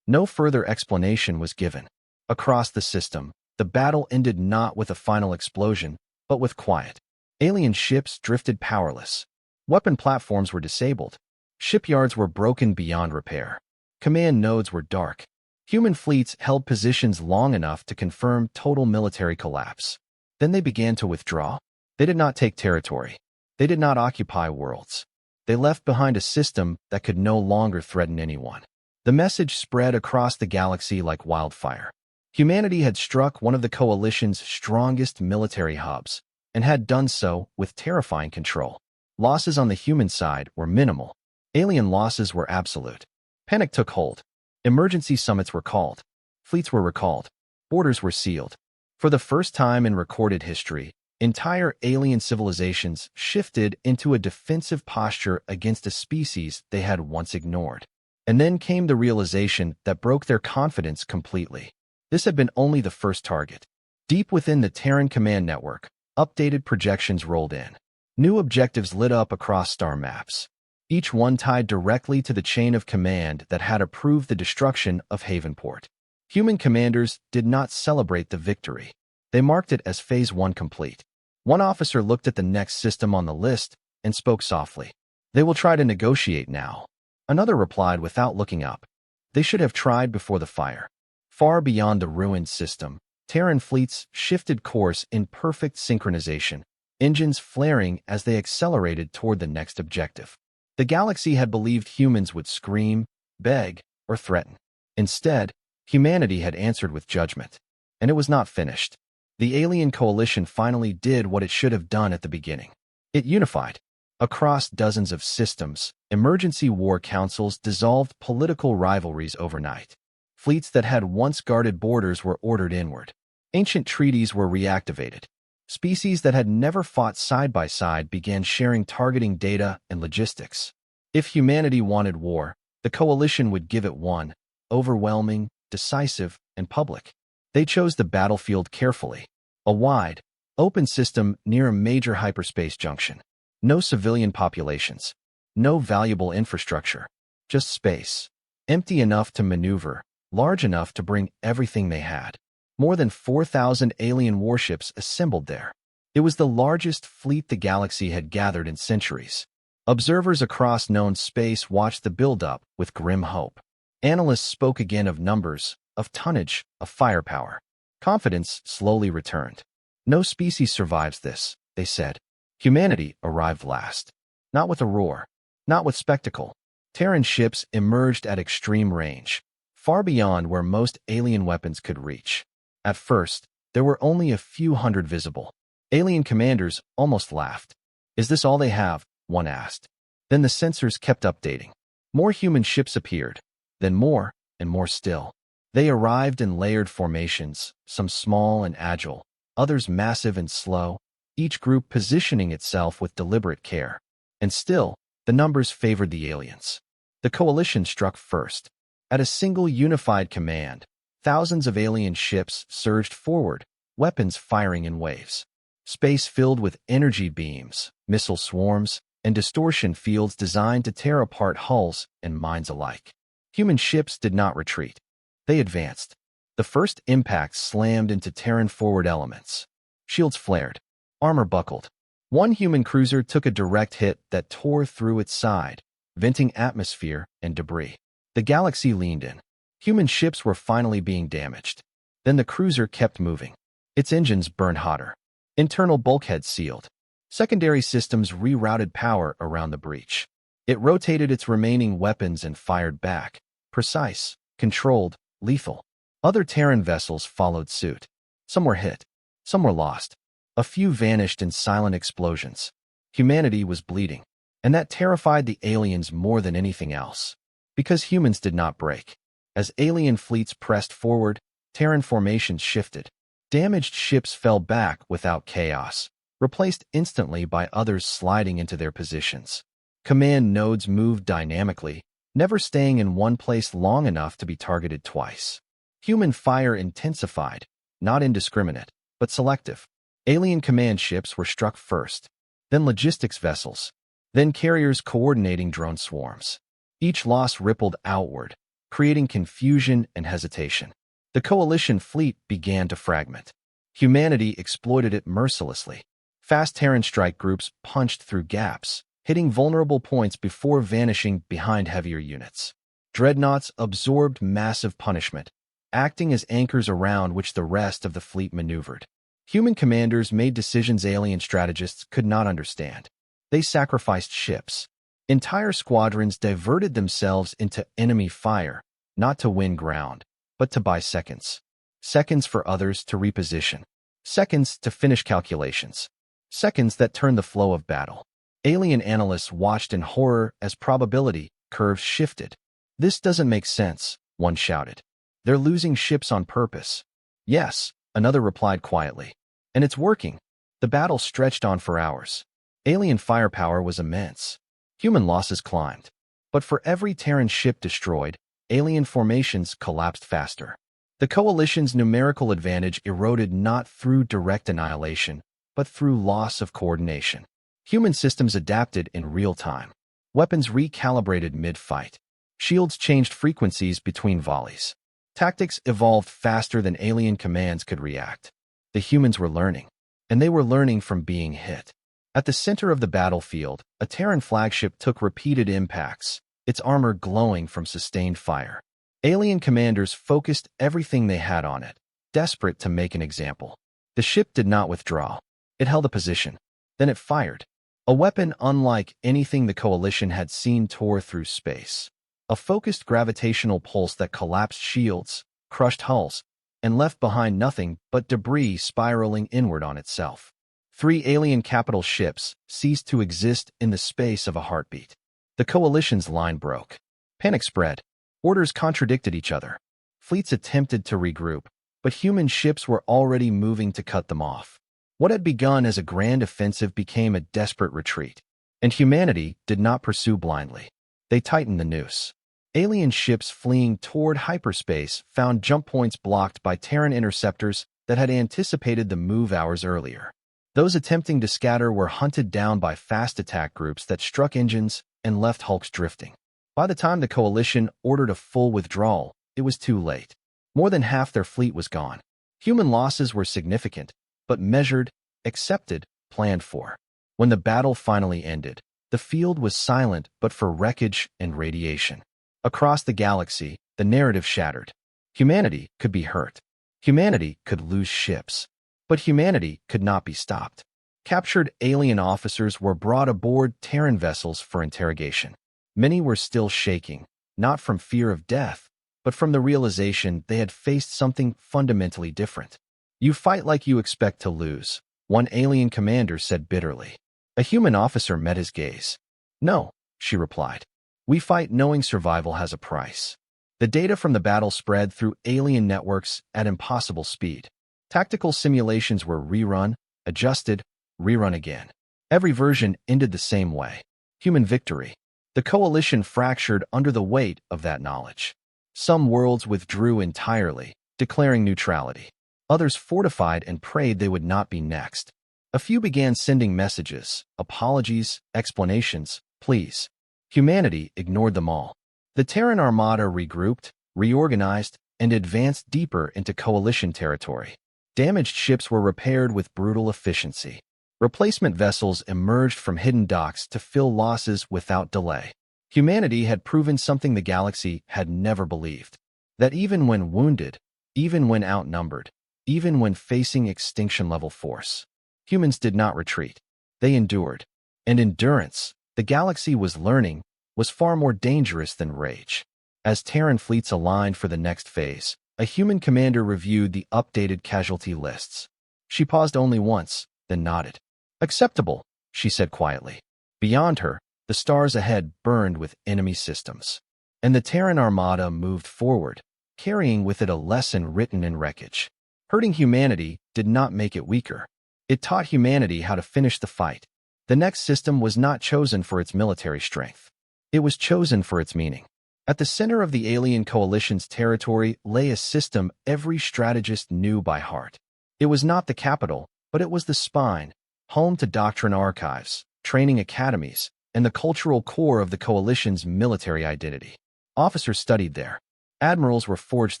No further explanation was given. Across the system, the battle ended not with a final explosion, but with quiet. Alien ships drifted powerless. Weapon platforms were disabled. Shipyards were broken beyond repair. Command nodes were dark. Human fleets held positions long enough to confirm total military collapse. Then they began to withdraw. They did not take territory. They did not occupy worlds. They left behind a system that could no longer threaten anyone. The message spread across the galaxy like wildfire. Humanity had struck one of the coalition's strongest military hubs, and had done so with terrifying control. Losses on the human side were minimal. Alien losses were absolute. Panic took hold. Emergency summits were called. Fleets were recalled. Borders were sealed. For the first time in recorded history, entire alien civilizations shifted into a defensive posture against a species they had once ignored. And then came the realization that broke their confidence completely. This had been only the first target. Deep within the Terran command network, updated projections rolled in. New objectives lit up across star maps, each one tied directly to the chain of command that had approved the destruction of Havenport. Human commanders did not celebrate the victory. They marked it as Phase 1 complete. One officer looked at the next system on the list and spoke softly. "They will try to negotiate now." Another replied without looking up. "They should have tried before the fire." Far beyond the ruined system, Terran fleets shifted course in perfect synchronization, engines flaring as they accelerated toward the next objective. The galaxy had believed humans would scream, beg, or threaten. Instead, humanity had answered with judgment. And it was not finished. The alien coalition finally did what it should have done at the beginning. It unified. Across dozens of systems, emergency war councils dissolved political rivalries overnight. Fleets that had once guarded borders were ordered inward. Ancient treaties were reactivated. Species that had never fought side by side began sharing targeting data and logistics. If humanity wanted war, the coalition would give it one, overwhelming, decisive, and public. They chose the battlefield carefully. A wide, open system near a major hyperspace junction. No civilian populations. No valuable infrastructure. Just space. Empty enough to maneuver, large enough to bring everything they had. More than 4,000 alien warships assembled there. It was the largest fleet the galaxy had gathered in centuries. Observers across known space watched the buildup with grim hope. Analysts spoke again of numbers, of tonnage, of firepower. Confidence slowly returned. No species survives this, they said. Humanity arrived last. Not with a roar. Not with spectacle. Terran ships emerged at extreme range, far beyond where most alien weapons could reach. At first, there were only a few hundred visible. Alien commanders almost laughed. Is this all they have? One asked. Then the sensors kept updating. More human ships appeared. Then more, and more still. They arrived in layered formations, some small and agile, others massive and slow, each group positioning itself with deliberate care. And still, the numbers favored the aliens. The coalition struck first. At a single unified command, thousands of alien ships surged forward, weapons firing in waves. Space filled with energy beams, missile swarms, and distortion fields designed to tear apart hulls and minds alike. Human ships did not retreat. They advanced. The first impact slammed into Terran forward elements. Shields flared. Armor buckled. One human cruiser took a direct hit that tore through its side, venting atmosphere and debris. The galaxy leaned in. Human ships were finally being damaged. Then the cruiser kept moving. Its engines burned hotter. Internal bulkheads sealed. Secondary systems rerouted power around the breach. It rotated its remaining weapons and fired back. Precise, controlled, lethal. Other Terran vessels followed suit. Some were hit. Some were lost. A few vanished in silent explosions. Humanity was bleeding. And that terrified the aliens more than anything else. Because humans did not break. As alien fleets pressed forward, Terran formations shifted. Damaged ships fell back without chaos, replaced instantly by others sliding into their positions. Command nodes moved dynamically, never staying in one place long enough to be targeted twice. Human fire intensified, not indiscriminate, but selective. Alien command ships were struck first, then logistics vessels, then carriers coordinating drone swarms. Each loss rippled outward, creating confusion and hesitation. The coalition fleet began to fragment. Humanity exploited it mercilessly. Fast Terran strike groups punched through gaps, hitting vulnerable points before vanishing behind heavier units. Dreadnoughts absorbed massive punishment, acting as anchors around which the rest of the fleet maneuvered. Human commanders made decisions alien strategists could not understand. They sacrificed ships. Entire squadrons diverted themselves into enemy fire, not to win ground, but to buy seconds. Seconds for others to reposition. Seconds to finish calculations. Seconds that turned the flow of battle. Alien analysts watched in horror as probability curves shifted. This doesn't make sense, one shouted. They're losing ships on purpose. Yes, another replied quietly. And it's working. The battle stretched on for hours. Alien firepower was immense. Human losses climbed. But for every Terran ship destroyed, alien formations collapsed faster. The coalition's numerical advantage eroded not through direct annihilation, but through loss of coordination. Human systems adapted in real time. Weapons recalibrated mid-fight. Shields changed frequencies between volleys. Tactics evolved faster than alien commands could react. The humans were learning, and they were learning from being hit. At the center of the battlefield, a Terran flagship took repeated impacts, its armor glowing from sustained fire. Alien commanders focused everything they had on it, desperate to make an example. The ship did not withdraw. It held a position. Then it fired. A weapon unlike anything the coalition had seen tore through space. A focused gravitational pulse that collapsed shields, crushed hulls, and left behind nothing but debris spiraling inward on itself. 3 alien capital ships ceased to exist in the space of a heartbeat. The coalition's line broke. Panic spread. Orders contradicted each other. Fleets attempted to regroup, but human ships were already moving to cut them off. What had begun as a grand offensive became a desperate retreat, and humanity did not pursue blindly. They tightened the noose. Alien ships fleeing toward hyperspace found jump points blocked by Terran interceptors that had anticipated the move hours earlier. Those attempting to scatter were hunted down by fast attack groups that struck engines and left hulks drifting. By the time the Coalition ordered a full withdrawal, it was too late. More than half their fleet was gone. Human losses were significant, but measured, accepted, planned for. When the battle finally ended, the field was silent but for wreckage and radiation. Across the galaxy, the narrative shattered. Humanity could be hurt. Humanity could lose ships. But humanity could not be stopped. Captured alien officers were brought aboard Terran vessels for interrogation. Many were still shaking, not from fear of death, but from the realization they had faced something fundamentally different. "You fight like you expect to lose," one alien commander said bitterly. A human officer met his gaze. "No," she replied. "We fight knowing survival has a price." The data from the battle spread through alien networks at impossible speed. Tactical simulations were rerun, adjusted, rerun again. Every version ended the same way. Human victory. The Coalition fractured under the weight of that knowledge. Some worlds withdrew entirely, declaring neutrality. Others fortified and prayed they would not be next. A few began sending messages, apologies, explanations, pleas. Humanity ignored them all. The Terran Armada regrouped, reorganized, and advanced deeper into Coalition territory. Damaged ships were repaired with brutal efficiency. Replacement vessels emerged from hidden docks to fill losses without delay. Humanity had proven something the galaxy had never believed. That even when wounded, even when outnumbered, even when facing extinction-level force, humans did not retreat. They endured. And endurance, the galaxy was learning, was far more dangerous than rage. As Terran fleets aligned for the next phase, a human commander reviewed the updated casualty lists. She paused only once, then nodded. "Acceptable," she said quietly. Beyond her, the stars ahead burned with enemy systems. And the Terran Armada moved forward, carrying with it a lesson written in wreckage. Hurting humanity did not make it weaker. It taught humanity how to finish the fight. The next system was not chosen for its military strength. It was chosen for its meaning. At the center of the alien coalition's territory lay a system every strategist knew by heart. It was not the capital, but it was the spine, home to doctrine archives, training academies, and the cultural core of the coalition's military identity. Officers studied there. Admirals were forged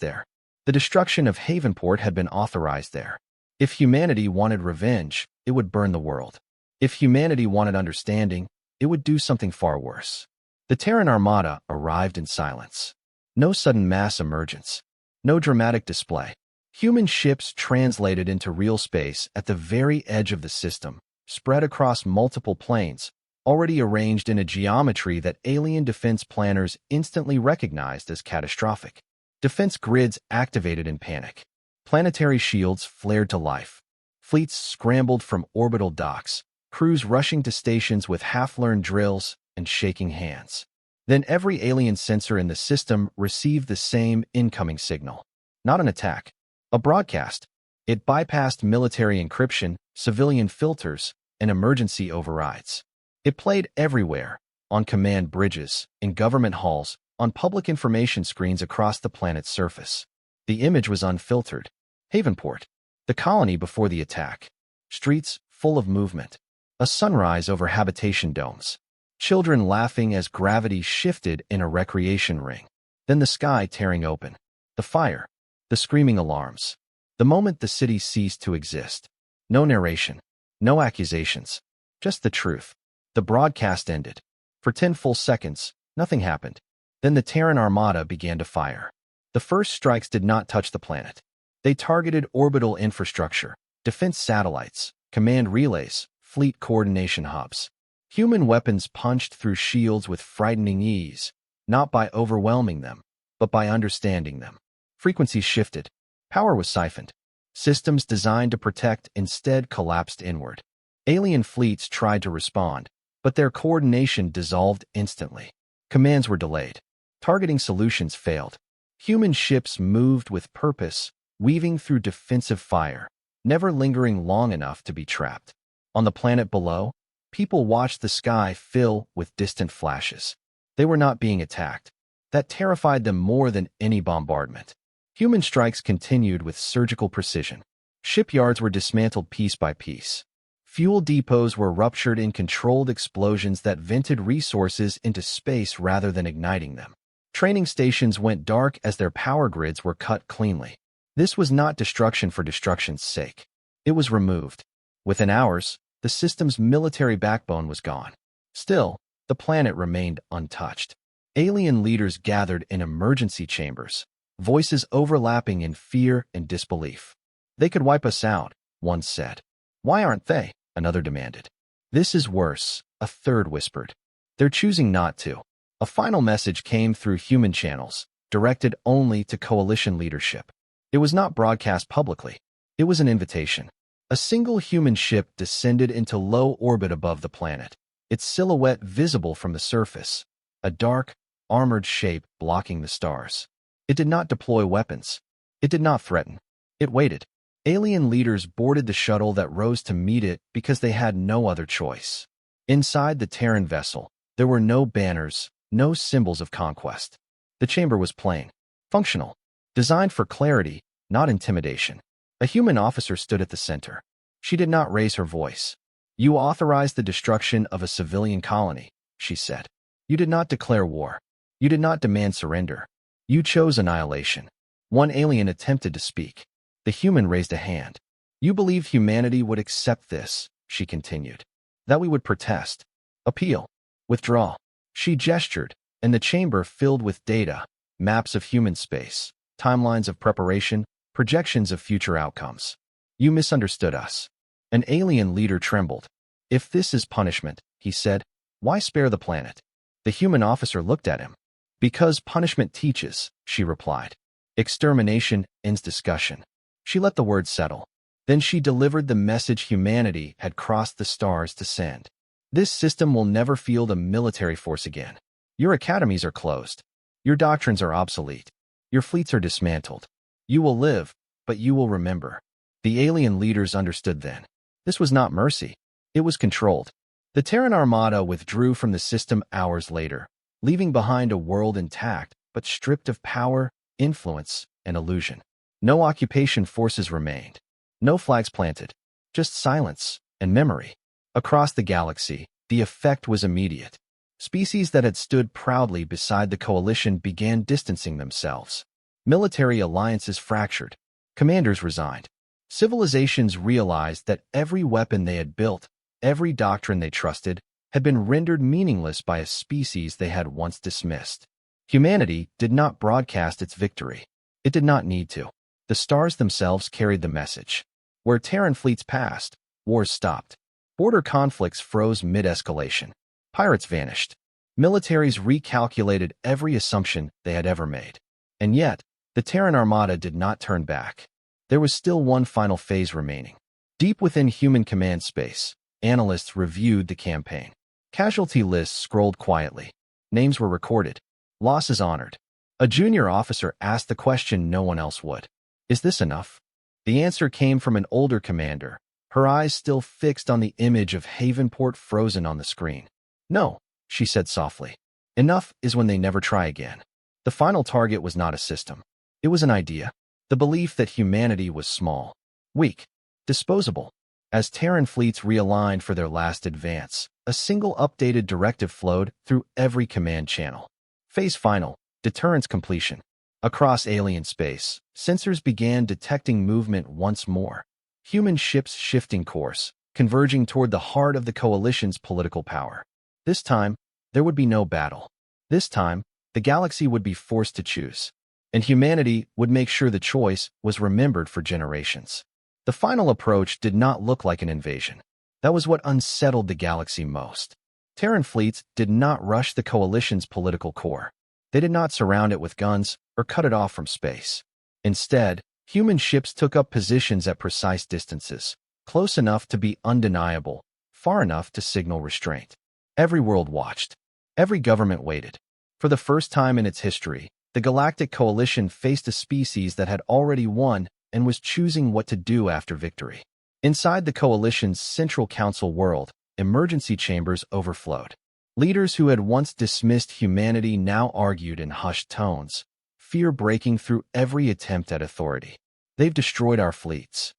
there. The destruction of Havenport had been authorized there. If humanity wanted revenge, it would burn the world. If humanity wanted understanding, it would do something far worse. The Terran Armada arrived in silence. No sudden mass emergence. No dramatic display. Human ships translated into real space at the very edge of the system, spread across multiple planes, already arranged in a geometry that alien defense planners instantly recognized as catastrophic. Defense grids activated in panic. Planetary shields flared to life. Fleets scrambled from orbital docks, crews rushing to stations with half-learned drills and shaking hands. Then every alien sensor in the system received the same incoming signal. Not an attack, a broadcast. It bypassed military encryption, civilian filters, and emergency overrides. It played everywhere, on command bridges, in government halls, on public information screens across the planet's surface. The image was unfiltered. Havenport, the colony before the attack. Streets full of movement. A sunrise over habitation domes. Children laughing as gravity shifted in a recreation ring. Then the sky tearing open. The fire. The screaming alarms. The moment the city ceased to exist. No narration. No accusations. Just the truth. The broadcast ended. For 10 full seconds, nothing happened. Then the Terran Armada began to fire. The first strikes did not touch the planet. They targeted orbital infrastructure, defense satellites, command relays, fleet coordination hubs. Human weapons punched through shields with frightening ease, not by overwhelming them, but by understanding them. Frequencies shifted. Power was siphoned. Systems designed to protect instead collapsed inward. Alien fleets tried to respond, but their coordination dissolved instantly. Commands were delayed. Targeting solutions failed. Human ships moved with purpose, weaving through defensive fire, never lingering long enough to be trapped. On the planet below, people watched the sky fill with distant flashes. They were not being attacked. That terrified them more than any bombardment. Human strikes continued with surgical precision. Shipyards were dismantled piece by piece. Fuel depots were ruptured in controlled explosions that vented resources into space rather than igniting them. Training stations went dark as their power grids were cut cleanly. This was not destruction for destruction's sake. It was removed. Within hours, the system's military backbone was gone. Still, the planet remained untouched. Alien leaders gathered in emergency chambers, voices overlapping in fear and disbelief. "They could wipe us out," one said. "Why aren't they?" another demanded. "This is worse," a third whispered. "They're choosing not to." A final message came through human channels, directed only to coalition leadership. It was not broadcast publicly. It was an invitation. A single human ship descended into low orbit above the planet, its silhouette visible from the surface, a dark, armored shape blocking the stars. It did not deploy weapons. It did not threaten. It waited. Alien leaders boarded the shuttle that rose to meet it because they had no other choice. Inside the Terran vessel, there were no banners, no symbols of conquest. The chamber was plain, functional, designed for clarity, not intimidation. A human officer stood at the center. She did not raise her voice. "You authorized the destruction of a civilian colony," she said. "You did not declare war. You did not demand surrender. You chose annihilation." One alien attempted to speak. The human raised a hand. "You believe humanity would accept this," she continued. "That we would protest, appeal, withdraw." She gestured, and the chamber filled with data, maps of human space, timelines of preparation, projections of future outcomes. "You misunderstood us." An alien leader trembled. "If this is punishment," he said, "why spare the planet?" The human officer looked at him. "Because punishment teaches," she replied. "Extermination ends discussion." She let the words settle. Then she delivered the message humanity had crossed the stars to send. "This system will never field a military force again. Your academies are closed. Your doctrines are obsolete. Your fleets are dismantled. You will live, but you will remember." The alien leaders understood then. This was not mercy. It was controlled. The Terran Armada withdrew from the system hours later, leaving behind a world intact but stripped of power, influence, and illusion. No occupation forces remained. No flags planted. Just silence and memory. Across the galaxy, the effect was immediate. Species that had stood proudly beside the coalition began distancing themselves. Military alliances fractured. Commanders resigned. Civilizations realized that every weapon they had built, every doctrine they trusted, had been rendered meaningless by a species they had once dismissed. Humanity did not broadcast its victory. It did not need to. The stars themselves carried the message. Where Terran fleets passed, wars stopped. Border conflicts froze mid-escalation. Pirates vanished. Militaries recalculated every assumption they had ever made. And yet, the Terran Armada did not turn back. There was still one final phase remaining. Deep within human command space, analysts reviewed the campaign. Casualty lists scrolled quietly. Names were recorded. Losses honored. A junior officer asked the question no one else would. "Is this enough?" The answer came from an older commander, her eyes still fixed on the image of Havenport frozen on the screen. "No," she said softly. "Enough is when they never try again." The final target was not a system. It was an idea. The belief that humanity was small, weak, disposable. As Terran fleets realigned for their last advance, a single updated directive flowed through every command channel. Phase final, deterrence completion. Across alien space, sensors began detecting movement once more. Human ships shifting course, converging toward the heart of the coalition's political power. This time, there would be no battle. This time, the galaxy would be forced to choose. And humanity would make sure the choice was remembered for generations. The final approach did not look like an invasion. That was what unsettled the galaxy most. Terran fleets did not rush the coalition's political core. They did not surround it with guns or cut it off from space. Instead, human ships took up positions at precise distances, close enough to be undeniable, far enough to signal restraint. Every world watched. Every government waited. For the first time in its history, The Galactic Coalition faced a species that had already won and was choosing what to do after victory. Inside the Coalition's Central Council world, emergency chambers overflowed. Leaders who had once dismissed humanity now argued in hushed tones, fear breaking through every attempt at authority. They've destroyed our fleets.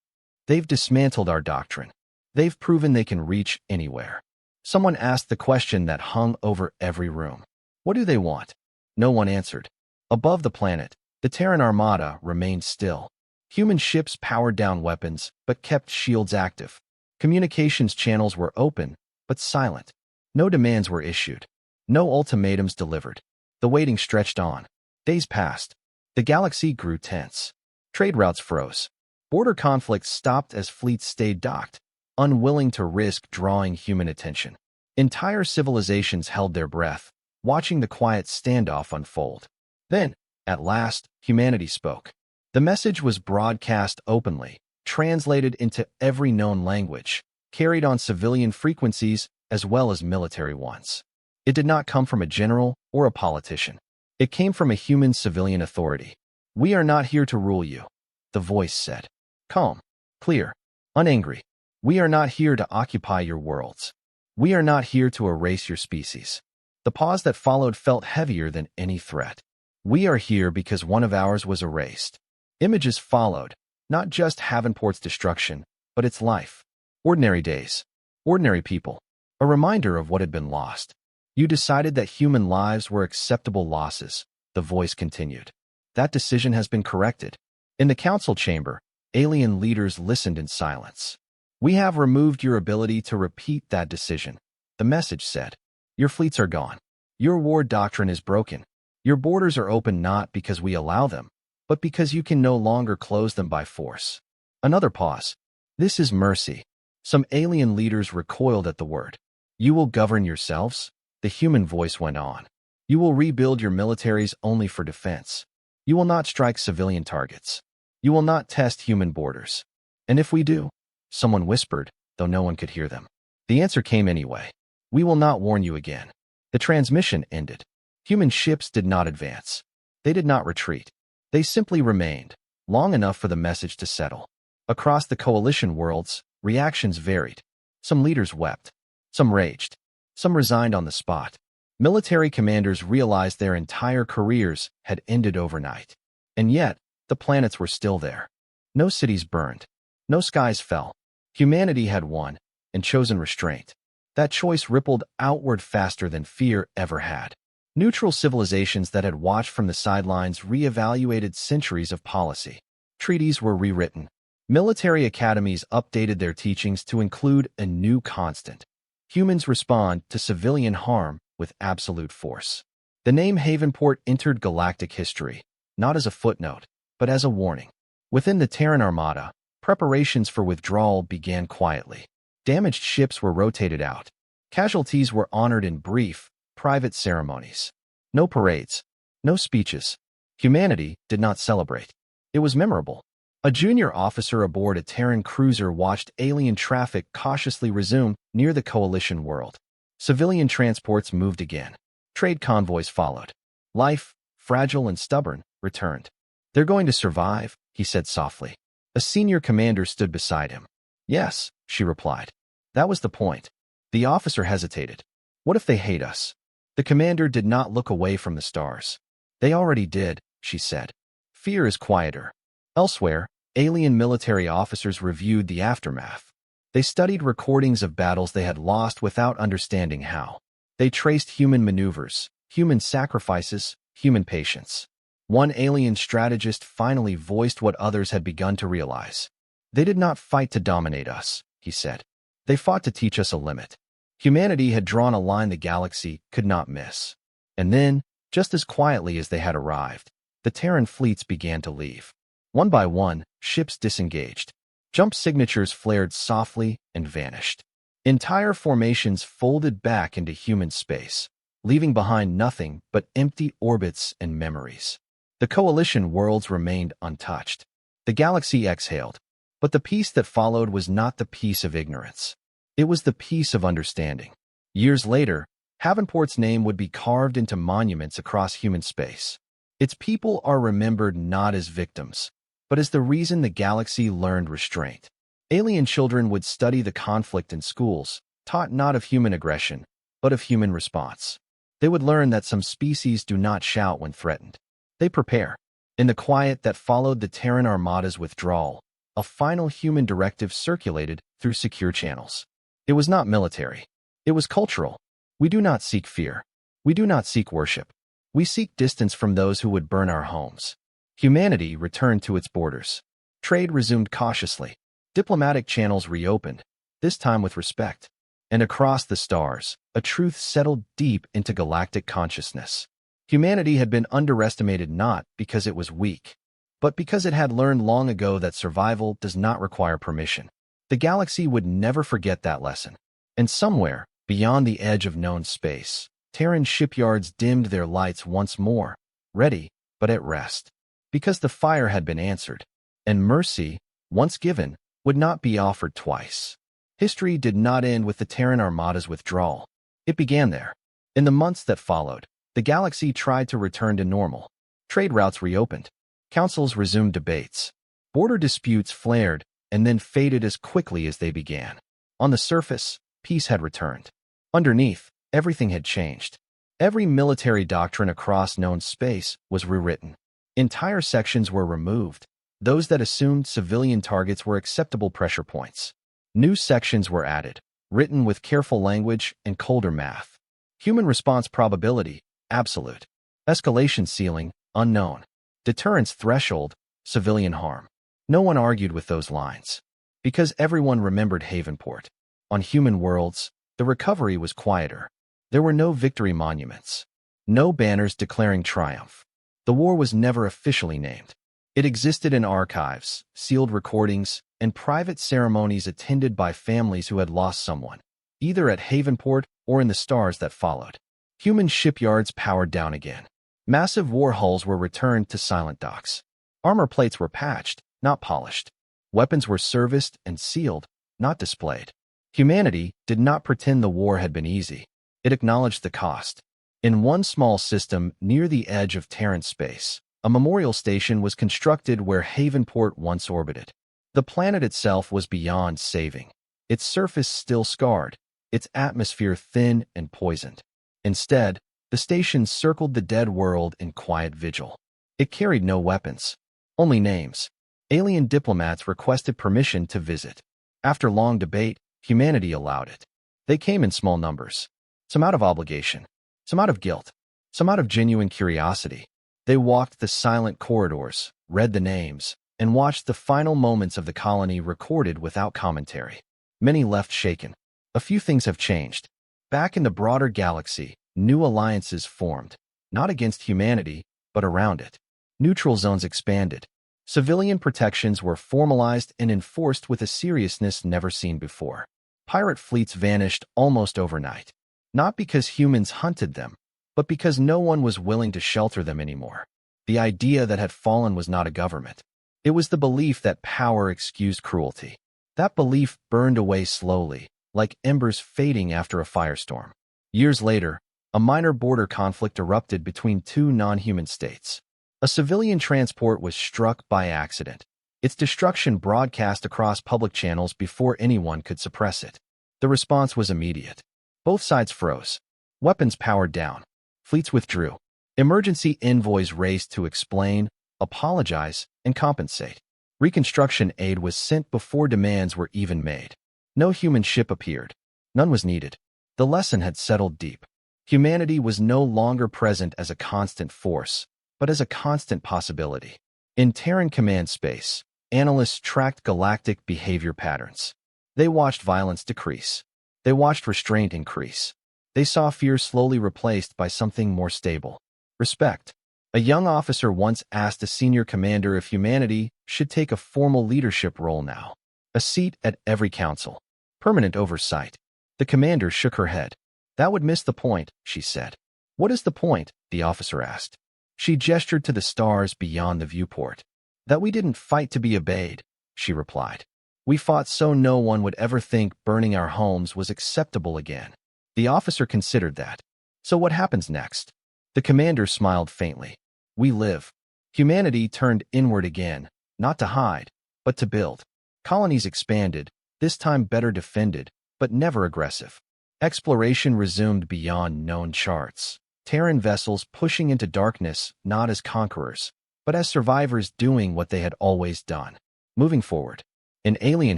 They've dismantled our doctrine. They've proven they can reach anywhere. Someone asked the question that hung over every room. What do they want? No one answered. Above the planet, the Terran Armada remained still. Human ships powered down weapons, but kept shields active. Communications channels were open, but silent. No demands were issued. No ultimatums delivered. The waiting stretched on. Days passed. The galaxy grew tense. Trade routes froze. Border conflicts stopped as fleets stayed docked, unwilling to risk drawing human attention. Entire civilizations held their breath, watching the quiet standoff unfold. Then, at last, humanity spoke. The message was broadcast openly, translated into every known language, carried on civilian frequencies as well as military ones. It did not come from a general or a politician. It came from a human civilian authority. We are not here to rule you, the voice said. Calm, clear, unangry. We are not here to occupy your worlds. We are not here to erase your species. The pause that followed felt heavier than any threat. We are here because one of ours was erased. Images followed, not just Havenport's destruction, but its life. Ordinary days. Ordinary people. A reminder of what had been lost. You decided that human lives were acceptable losses, the voice continued. That decision has been corrected. In the council chamber, alien leaders listened in silence. We have removed your ability to repeat that decision, the message said. Your fleets are gone. Your war doctrine is broken. Your borders are open not because we allow them, but because you can no longer close them by force. Another pause. This is mercy. Some alien leaders recoiled at the word. You will govern yourselves? The human voice went on. You will rebuild your militaries only for defense. You will not strike civilian targets. You will not test human borders. And if we do? Someone whispered, though no one could hear them. The answer came anyway. We will not warn you again. The transmission ended. Human ships did not advance. They did not retreat. They simply remained, long enough for the message to settle. Across the coalition worlds, reactions varied. Some leaders wept. Some raged. Some resigned on the spot. Military commanders realized their entire careers had ended overnight. And yet, the planets were still there. No cities burned. No skies fell. Humanity had won and chosen restraint. That choice rippled outward faster than fear ever had. Neutral civilizations that had watched from the sidelines reevaluated centuries of policy. Treaties were rewritten. Military academies updated their teachings to include a new constant. Humans respond to civilian harm with absolute force. The name Havenport entered galactic history, not as a footnote, but as a warning. Within the Terran Armada, preparations for withdrawal began quietly. Damaged ships were rotated out. Casualties were honored in brief, private ceremonies. No parades. No speeches. Humanity did not celebrate. It was memorable. A junior officer aboard a Terran cruiser watched alien traffic cautiously resume near the coalition world. Civilian transports moved again. Trade convoys followed. Life, fragile and stubborn, returned. They're going to survive, he said softly. A senior commander stood beside him. Yes, she replied. That was the point. The officer hesitated. What if they hate us? The commander did not look away from the stars. They already did, she said. Fear is quieter. Elsewhere, alien military officers reviewed the aftermath. They studied recordings of battles they had lost without understanding how. They traced human maneuvers, human sacrifices, human patience. One alien strategist finally voiced what others had begun to realize. They did not fight to dominate us, he said. They fought to teach us a limit. Humanity had drawn a line the galaxy could not miss. And then, just as quietly as they had arrived, the Terran fleets began to leave. One by one, ships disengaged. Jump signatures flared softly and vanished. Entire formations folded back into human space, leaving behind nothing but empty orbits and memories. The coalition worlds remained untouched. The galaxy exhaled, but the peace that followed was not the peace of ignorance. It was the peace of understanding. Years later, Havenport's name would be carved into monuments across human space. Its people are remembered not as victims, but as the reason the galaxy learned restraint. Alien children would study the conflict in schools, taught not of human aggression, but of human response. They would learn that some species do not shout when threatened. They prepare. In the quiet that followed the Terran Armada's withdrawal, a final human directive circulated through secure channels. It was not military. It was cultural. We do not seek fear. We do not seek worship. We seek distance from those who would burn our homes. Humanity returned to its borders. Trade resumed cautiously. Diplomatic channels reopened, this time with respect. And across the stars, a truth settled deep into galactic consciousness. Humanity had been underestimated not because it was weak, but because it had learned long ago that survival does not require permission. The galaxy would never forget that lesson. And somewhere, beyond the edge of known space, Terran shipyards dimmed their lights once more, ready, but at rest. Because the fire had been answered, and mercy, once given, would not be offered twice. History did not end with the Terran Armada's withdrawal. It began there. In the months that followed, the galaxy tried to return to normal. Trade routes reopened. Councils resumed debates. Border disputes flared and then faded as quickly as they began. On the surface, peace had returned. Underneath, everything had changed. Every military doctrine across known space was rewritten. Entire sections were removed. Those that assumed civilian targets were acceptable pressure points. New sections were added, written with careful language and colder math. Human response probability, absolute. Escalation ceiling, unknown. Deterrence threshold, civilian harm. No one argued with those lines. Because everyone remembered Havenport. On human worlds, the recovery was quieter. There were no victory monuments. No banners declaring triumph. The war was never officially named. It existed in archives, sealed recordings, and private ceremonies attended by families who had lost someone, either at Havenport or in the stars that followed. Human shipyards powered down again. Massive war hulls were returned to silent docks. Armor plates were patched, not polished. Weapons were serviced and sealed, not displayed. Humanity did not pretend the war had been easy. It acknowledged the cost. In one small system near the edge of Terran space, a memorial station was constructed where Havenport once orbited. The planet itself was beyond saving. Its surface still scarred, its atmosphere thin and poisoned. Instead, the station circled the dead world in quiet vigil. It carried no weapons, only names. Alien diplomats requested permission to visit. After long debate, humanity allowed it. They came in small numbers, some out of obligation, some out of guilt, some out of genuine curiosity. They walked the silent corridors, read the names, and watched the final moments of the colony recorded without commentary. Many left shaken. A few things have changed. Back in the broader galaxy, new alliances formed, not against humanity, but around it. Neutral zones expanded. Civilian protections were formalized and enforced with a seriousness never seen before. Pirate fleets vanished almost overnight. Not because humans hunted them, but because no one was willing to shelter them anymore. The idea that had fallen was not a government. It was the belief that power excused cruelty. That belief burned away slowly, like embers fading after a firestorm. Years later, a minor border conflict erupted between two non-human states. A civilian transport was struck by accident. Its destruction broadcast across public channels before anyone could suppress it. The response was immediate. Both sides froze. Weapons powered down. Fleets withdrew. Emergency envoys raced to explain, apologize, and compensate. Reconstruction aid was sent before demands were even made. No human ship appeared. None was needed. The lesson had settled deep. Humanity was no longer present as a constant force, but as a constant possibility. In Terran command space, analysts tracked galactic behavior patterns. They watched violence decrease. They watched restraint increase. They saw fear slowly replaced by something more stable. Respect. A young officer once asked a senior commander if humanity should take a formal leadership role now. A seat at every council. Permanent oversight. The commander shook her head. That would miss the point, she said. What is the point? The officer asked. She gestured to the stars beyond the viewport. That we didn't fight to be obeyed, she replied. We fought so no one would ever think burning our homes was acceptable again. The officer considered that. So what happens next? The commander smiled faintly. We live. Humanity turned inward again, not to hide, but to build. Colonies expanded, this time better defended, but never aggressive. Exploration resumed beyond known charts. Terran vessels pushing into darkness not as conquerors, but as survivors doing what they had always done. Moving forward, in alien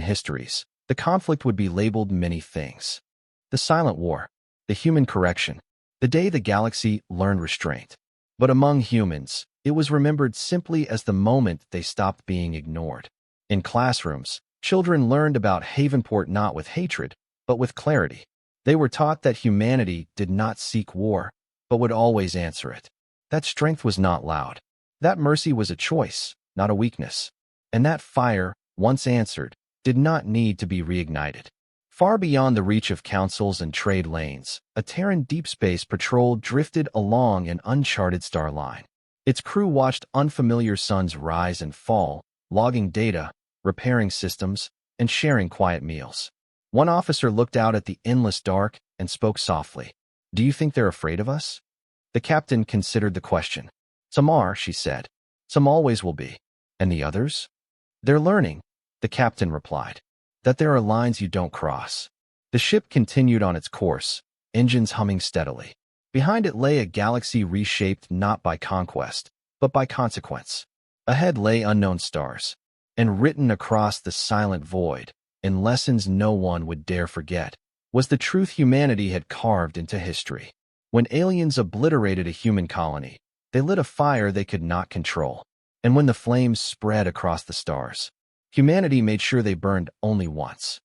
histories, the conflict would be labeled many things. The Silent War, the human correction, the day the galaxy learned restraint. But among humans, it was remembered simply as the moment they stopped being ignored. In classrooms, children learned about Havenport not with hatred, but with clarity. They were taught that humanity did not seek war, but would always answer it. That strength was not loud. That mercy was a choice, not a weakness. And that fire, once answered, did not need to be reignited. Far beyond the reach of councils and trade lanes, a Terran deep space patrol drifted along an uncharted star line. Its crew watched unfamiliar suns rise and fall, logging data, repairing systems, and sharing quiet meals. One officer looked out at the endless dark and spoke softly. "Do you think they're afraid of us?" The captain considered the question. "Some are," she said. "Some always will be. And the others?" "They're learning," the captain replied, "that there are lines you don't cross." The ship continued on its course, engines humming steadily. Behind it lay a galaxy reshaped not by conquest, but by consequence. Ahead lay unknown stars, and written across the silent void, in lessons no one would dare forget, was the truth humanity had carved into history. When aliens obliterated a human colony, they lit a fire they could not control. And when the flames spread across the stars, humanity made sure they burned only once.